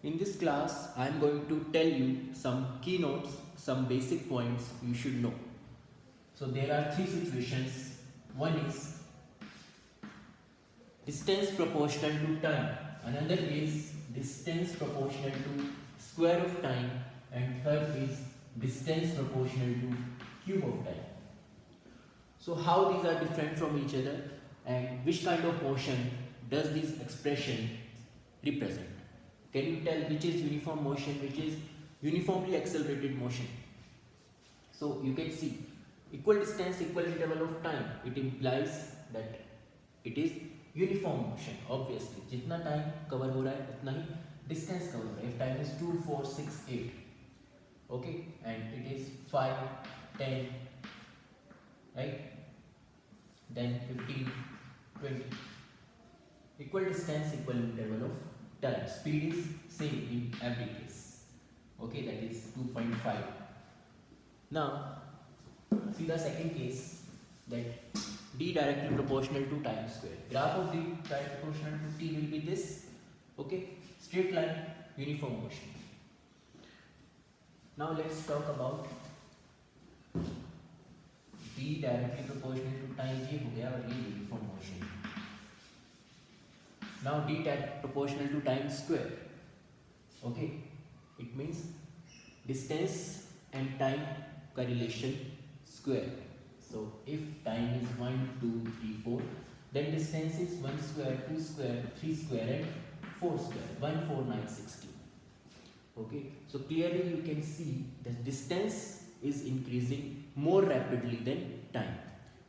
In this class, I am going to tell you some keynotes, some basic points you should know. So there are three situations. One is distance proportional to time. Another is distance proportional to square of time. And third is distance proportional to cube of time. So how these are different from each other and which kind of motion does this expression represent? Can you tell which is uniform motion, which is uniformly accelerated motion? So you can see equal distance, equal interval of time. It implies that it is uniform motion. Obviously, जितना time cover हो रहा है उतना ही distance cover हो रहा है. If time is 2, 4, 6, 8, okay, and it is 5, 10, right? Then 15, 20. Equal distance, equal interval of time. Speed is same in every case. Okay, that is 2.5. Now, see the second case, that d directly proportional to time square. Graph of d directly proportional to t will be this. Okay, straight line, uniform motion. Now let's talk about d directly proportional to time. ये हो गया और ये uniform motion. Now d proportional to time square. Okay, it means distance and time correlation square. So if time is 1, 2, 3, 4, then distance is 1 square, 2 square, 3 square and 4 square. 1, 4, 9, 16. Okay, so clearly you can see that distance is increasing more rapidly than time.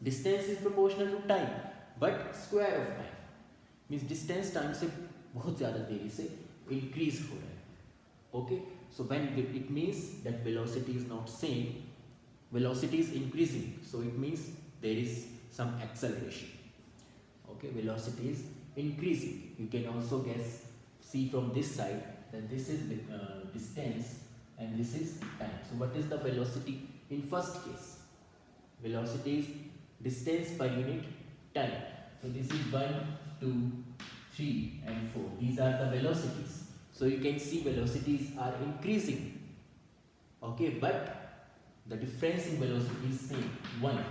Distance is proportional to time, but square of time means distance time से बहुत ज़्यादा देरी से increase हो रहा है. Okay, so when it means that velocity is not same, velocity is increasing, so it means there is some acceleration. Okay, velocity is increasing. You can also guess, see from this side that this is distance and this is time. So what is the velocity in first case? Velocity is distance per unit time. So this is 1, 2, 3 and 4. These are the velocities. So you can see velocities are increasing. Okay, but the difference in velocity is same, 1.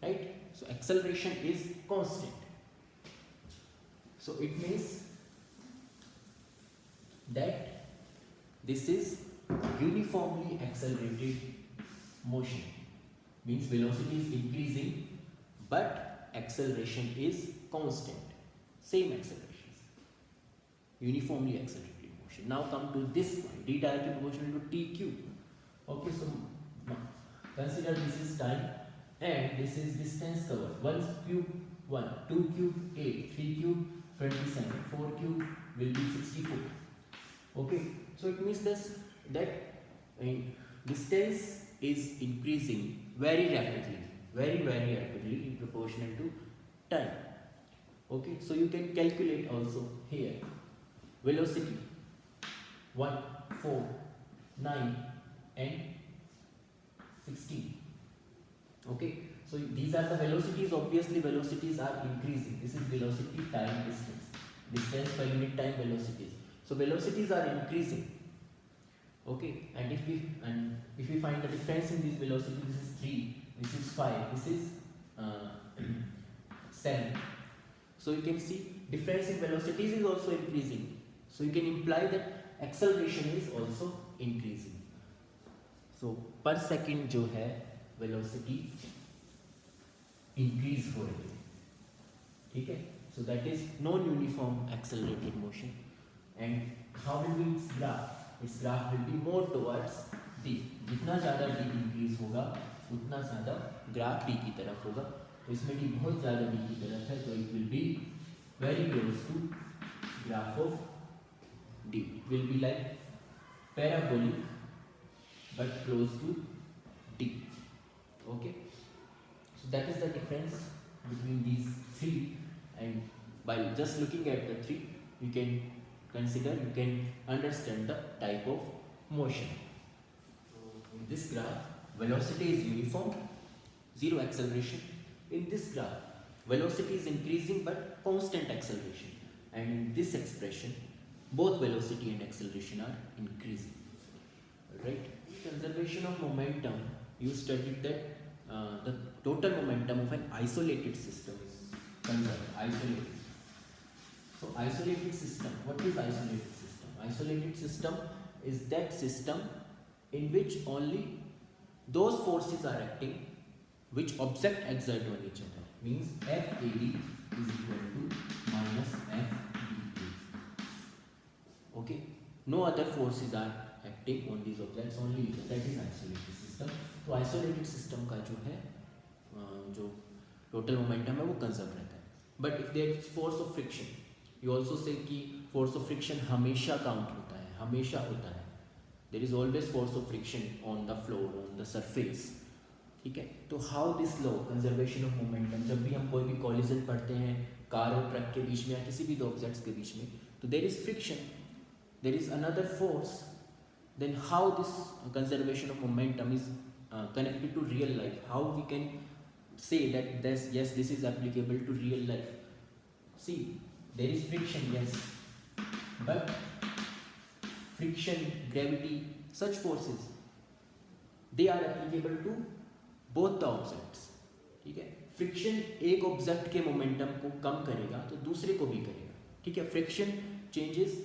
Right? So acceleration is constant. So it means that this is uniformly accelerated motion. Means velocity is increasing but acceleration is constant. Same accelerations. Uniformly accelerated motion. Now come to this one, d directly proportional to t cube. Okay, so consider this is time and this is distance covered. 1 cube 1, 2 cube 8, 3 cube 27, 4 cube will be 64. Okay, so it means this that distance is increasing very rapidly, very rapidly in proportional to time. Okay, so you can calculate also here velocity 1, 4, 9 and 16. Okay, so these are the velocities. Obviously velocities are increasing. This is velocity, time, distance per unit time, velocities. So velocities are increasing. Okay, and if we find the difference in these velocities, this is 3, this is 5, this is 7. So you can see difference in velocities is also increasing. So you can imply that acceleration is also increasing. So per second जो है velocity increase हो रही है. ठीक है? So that is non-uniform accelerated motion. And how will be its graph? Its graph will be more towards d. जितना ज़्यादा d increase होगा उतना ज़्यादा ग्राफ d की तरफ होगा. तो इसमें d बहुत ज़्यादा d की तरफ है, तो it will be very close to graph of d. It will be like parabolic but close to d. Okay, so that is the difference between these three, and by just looking at the three you can consider, you can understand the type of motion. In this graph velocity is uniform, zero acceleration. In this graph velocity is increasing but constant acceleration, and in this expression both velocity and acceleration are increasing. Right? Conservation of momentum, you studied that the total momentum of an isolated system is conserved. Isolated. So isolated system, what is isolated system? Isolated system is that system in which only those forces are acting which object exert on each other. Means FAD is equal to minus FBA. Okay, no other forces are acting on these objects, only each other. That is isolated system. तो isolated system का जो है जो total momentum है वो conserve रहता है. But if there is force of friction, you also say कि force of friction हमेशा count होता है, हमेशा होता है. There is always force of friction on the floor, on the surface. ठीक है. तो how this law conservation of momentum, जब भी हम कोई भी कॉलिजन पढ़ते हैं कार और ट्रक के बीच में या किसी भी दो ऑब्जेक्ट्स के बीच में, तो there is friction, there is another force, then how this conservation of momentum is connected to real life, how we can say that yes this is applicable to real life. See, there is friction, yes, but friction, gravity, such forces, they are applicable to both the objects. ठीक है. Friction एक object के momentum को कम करेगा तो दूसरे को भी करेगा. ठीक है. Friction changes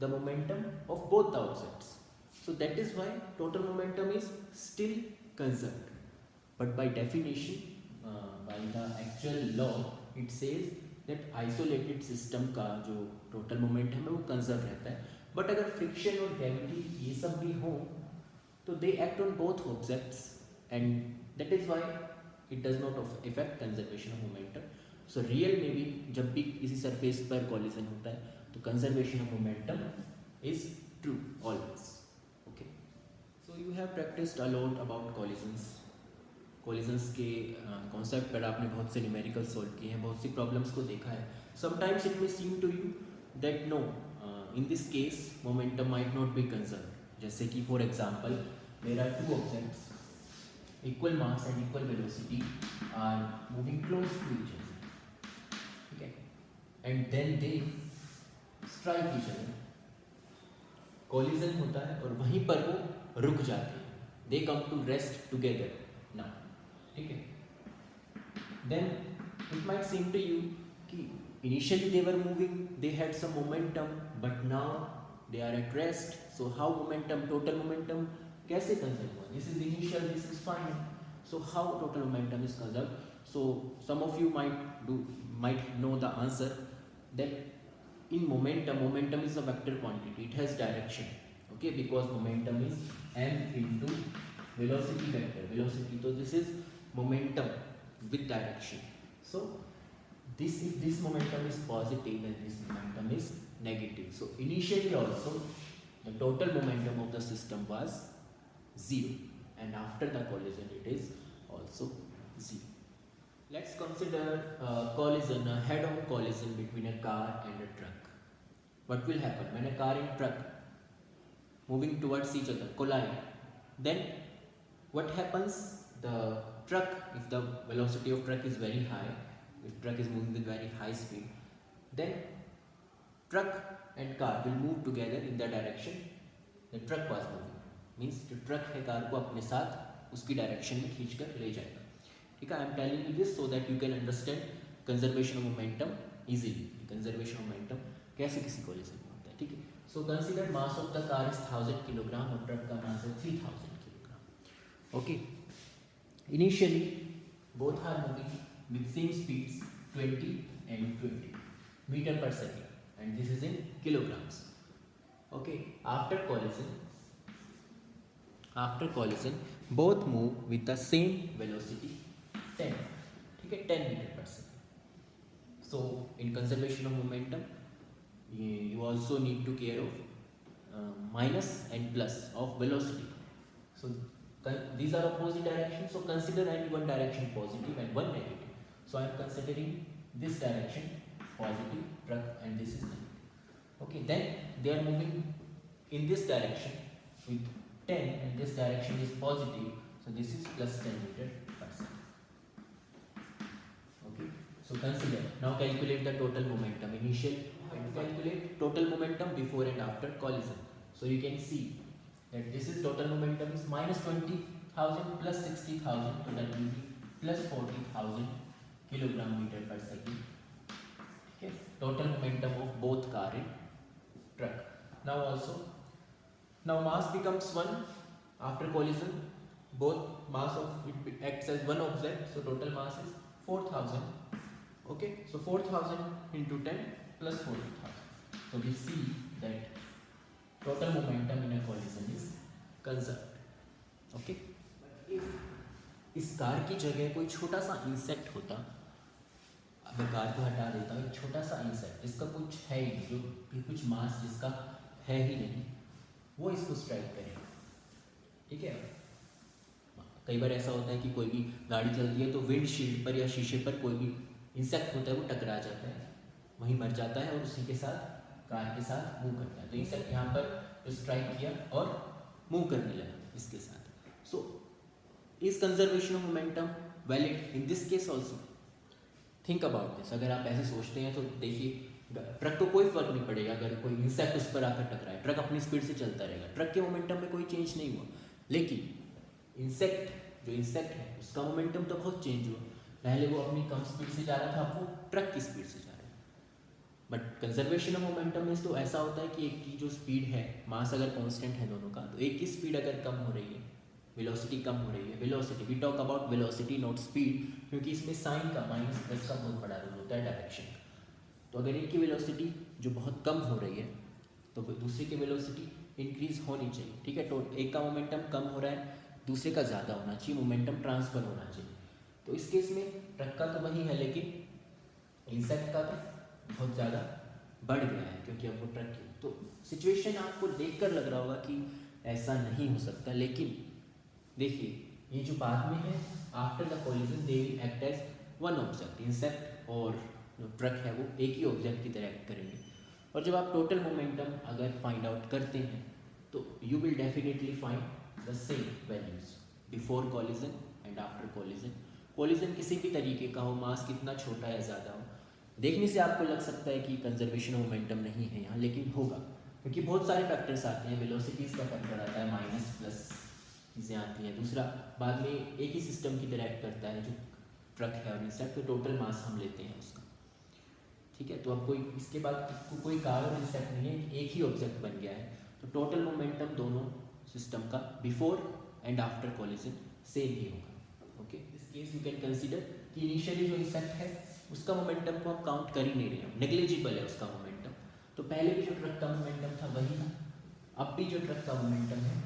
the momentum of both the objects. So that is why total momentum is still conserved. But by definition, by the actual law, it says that isolated system का जो total momentum है वो conserve रहता है. But अगर friction और gravity ये सब भी हो तो they act on both objects, and that is why it does not affect conservation of momentum. So real में भी जब भी किसी surface पर collision होता है तो conservation of momentum is true always. So you have practiced a lot about collisions. Collisions के concept पर आपने बहुत से numerical solve किए हैं, बहुत सी problems को देखा है. Sometimes it may seem to you that no, in this case momentum might not be conserved. जैसे कि for example मेरा two objects equal mass and equal velocity are moving close to each other. Okay, and then they strike each other. Collision होता है और वहीं पर वो रुक जाते हैं. They come to rest together now. ठीक है. Then it might seem to you कि initially they were moving, they had some momentum, but now they are at rest. So how momentum, total momentum कैसे conserve हुआ? This is initial, this is final. So how total momentum is conserve? So some of you might know the answer that in momentum is a vector quantity, it has direction. Okay, because momentum is m into velocity vector. Velocity, so this is momentum with direction. So this, if this momentum is positive and this momentum is negative, so initially also the total momentum of the system was 0, and after the collision it is also 0. Let's consider a collision, a head-on collision between a car and a truck. What will happen when a car and truck moving towards each other collide? Then what happens? The truck, if the velocity of truck is very high, if truck is moving with very high speed, then truck and car will move together in the direction the truck was moving. Means the truck है car को अपने साथ उसकी direction में खींच कर ले जाएगा. ठीक है. I am telling you this so that you can understand conservation of momentum easily. Conservation of momentum कैसे किसी कॉलिजन में होता है. ठीक है. So consider mass of the car is 1000 kilogram और ट्रक का मास है 3000 kilogram. Okay. Initially both are moving with same speeds 20 and 20 metre per second, and this is in kilograms. Okay. After collision both move with the same velocity 10. ठीक है. 10 metre per second. So in conservation of momentum you also need to care of minus and plus of velocity. So these are opposite directions, so consider any one direction positive and one negative. So I am considering this direction positive truck and this is negative. Okay, then they are moving in this direction with 10 and this direction is positive, so this is plus 10 meter per second. Okay, so consider now, calculate the total momentum. Initial and calculate total momentum before and after collision. So you can see that this is total momentum is minus 20,000 plus 60,000, so that will be plus 40,000 kilogram meter per second. Okay, total momentum of both car and truck. Now mass becomes 1 after collision. Both mass of it acts as one object, so total mass is 4,000. Okay, so 4,000 into 10 plus 40,000. So we see that total momentum in a collision is conserved. Okay, but if इस car की जगह कोई छोटा सा insect होता, अगर car को हटा देता एक छोटा सा इंसेक्ट, इसका कुछ है ही नहीं, जो कुछ मास जिसका है ही नहीं, वो इसको स्ट्राइक करेगा. ठीक है, कई बार ऐसा होता है कि कोई भी गाड़ी चलती है तो विंडशील्ड पर या शीशे पर कोई भी इंसेक्ट होता है वो टकरा जाता है, वहीं मर जाता है और उसी के साथ कार के साथ मूव करता है. तो इंसेक्ट यहाँ पर स्ट्राइक किया और मूव करने लगा इसके साथ. So is conservation of momentum valid in this case also? Think about this. अगर आप ऐसे सोचते हैं तो देखिए, ट्रक को कोई फर्क नहीं पड़ेगा अगर कोई इंसेक्ट उस पर आकर टकराए, ट्रक अपनी स्पीड से चलता रहेगा, ट्रक के मोमेंटम में कोई चेंज नहीं हुआ. लेकिन जो इंसेक्ट है उसका मोमेंटम तो बहुत चेंज हुआ. पहले वो अपनी कम स्पीड से जा रहा था, अब वो ट्रक की स्पीड से जा रहा है. बट कंजर्वेशन ऑफ मोमेंटम में तो ऐसा होता है कि एक की जो स्पीड है, मास अगर कांस्टेंट है दोनों का, तो एक की स्पीड अगर कम हो रही है, वेलोसिटी कम हो रही है, velocity we talk about velocity not speed, क्योंकि इसमें साइन का माइनस प्लस का बहुत बड़ा रोल होता है डायरेक्शन का. तो अगर एक की वेलोसिटी जो बहुत कम हो रही है तो दूसरे की वेलोसिटी इंक्रीज होनी चाहिए. ठीक है, तो एक का मोमेंटम कम हो रहा है, दूसरे का ज़्यादा होना चाहिए, मोमेंटम ट्रांसफ़र होना चाहिए. तो इस केस में ट्रक का तो वही है, लेकिन इंसेक्ट का तो बहुत ज़्यादा बढ़ गया है क्योंकि अब वो ट्रक की. तो सिचुएशन आपको देखकर लग रहा होगा कि ऐसा नहीं हो सकता, लेकिन देखिए ये जो बाद में है, after the collision they will act as one object. Insect और जो ट्रक है वो एक ही ऑब्जेक्ट की तरह एक्ट करेंगे. और जब आप टोटल मोमेंटम अगर फाइंड आउट करते हैं तो you will definitely find the same values before collision and after collision. Collision किसी भी तरीके का हो, मास कितना छोटा या ज़्यादा हो, देखने से आपको लग सकता है कि कंजर्वेशन ऑफ मोमेंटम नहीं है यहाँ, लेकिन होगा क्योंकि बहुत सारे फैक्टर्स आते हैं. वेलोसिटीज़ का फैक्टर आता है, माइनस प्लस चीज़ें आती हैं. दूसरा, बाद में एक ही सिस्टम की तरह एक्ट करता है जो ट्रक है और इंसेक्ट, तो टोटल मास हम लेते हैं उसका. ठीक है, तो अब कोई इसके बाद कोई कार और इंसेक्ट नहीं है, एक ही ऑब्जेक्ट बन गया है. तो टोटल मोमेंटम दोनों सिस्टम का before and after collision same ही होगा. ओके, इस केस यू कैन कंसीडर कि इनिशियली जो इंसेक्ट है उसका मोमेंटम को हम काउंट कर ही नहीं रहे हैं, नेग्लिजिबल है उसका मोमेंटम. तो पहले भी जो ट्रक का मोमेंटम था वही था, अब भी जो ट्रक का मोमेंटम है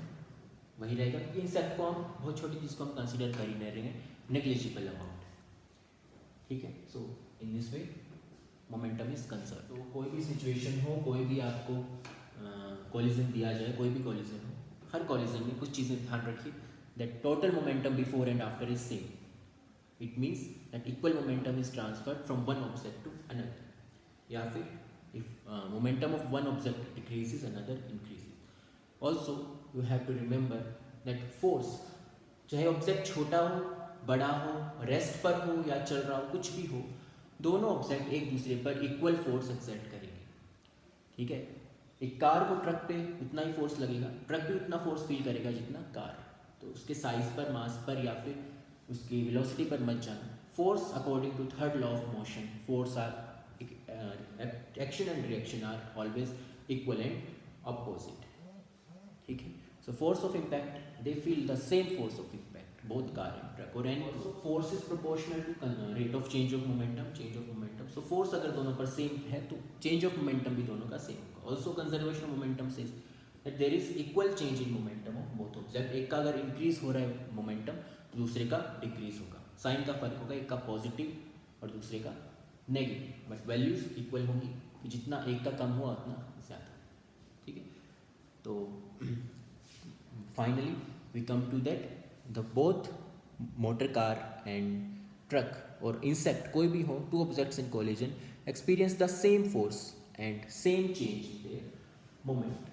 वही रहेगा. इंसेक्ट को हम बहुत छोटी चीज़ को हम कंसीडर कर ही नहीं रहे हैं, नेग्लिजिबल अमाउंट. ठीक है, so in this way momentum is conserve. तो कोई भी सिचुएशन हो, कोई भी आपको कॉलिजन दिया जाए, कोई भी कॉलिजन हो, हर कॉलिजन में कुछ चीज़ें ध्यान रखिए. That total momentum before and after is same. It means that equal momentum is transferred from one object to another, या फिर if momentum of one object decreases another increases. Also you have to remember that force, चाहे object छोटा हो, बड़ा हो, rest पर हो या चल रहा हो, कुछ भी हो, दोनों ऑब्जेक्ट एक दूसरे पर इक्वल फोर्स एक्सर्ट करेंगे. ठीक है, एक कार को ट्रक पे उतना ही फोर्स लगेगा, ट्रक भी उतना फोर्स फील करेगा जितना कार. तो उसके साइज पर, मास पर या फिर उसकी वेलोसिटी पर मत जाना. Force according to third law of motion, force are action and reaction are always equal and opposite. ठीक है, so force of impact, they feel the same force of impact both car and truck. और and force is proportional to rate of change of momentum. So force अगर दोनों पर same है तो change of momentum भी दोनों का same होगा. Also conservation of momentum says that there is equal change in momentum of both object. एक का अगर इंक्रीज हो रहा है मोमेंटम तो दूसरे का डिक्रीज होगा. साइन का फर्क होगा, एक का पॉजिटिव और दूसरे का नेगेटिव, बट वैल्यूज इक्वल होंगी कि जितना एक का कम हुआ उतना ज़्यादा. ठीक है, तो finally we come to that the both motor car and truck or insect, कोई भी हो, two objects in collision experience the same force and same change in their moment.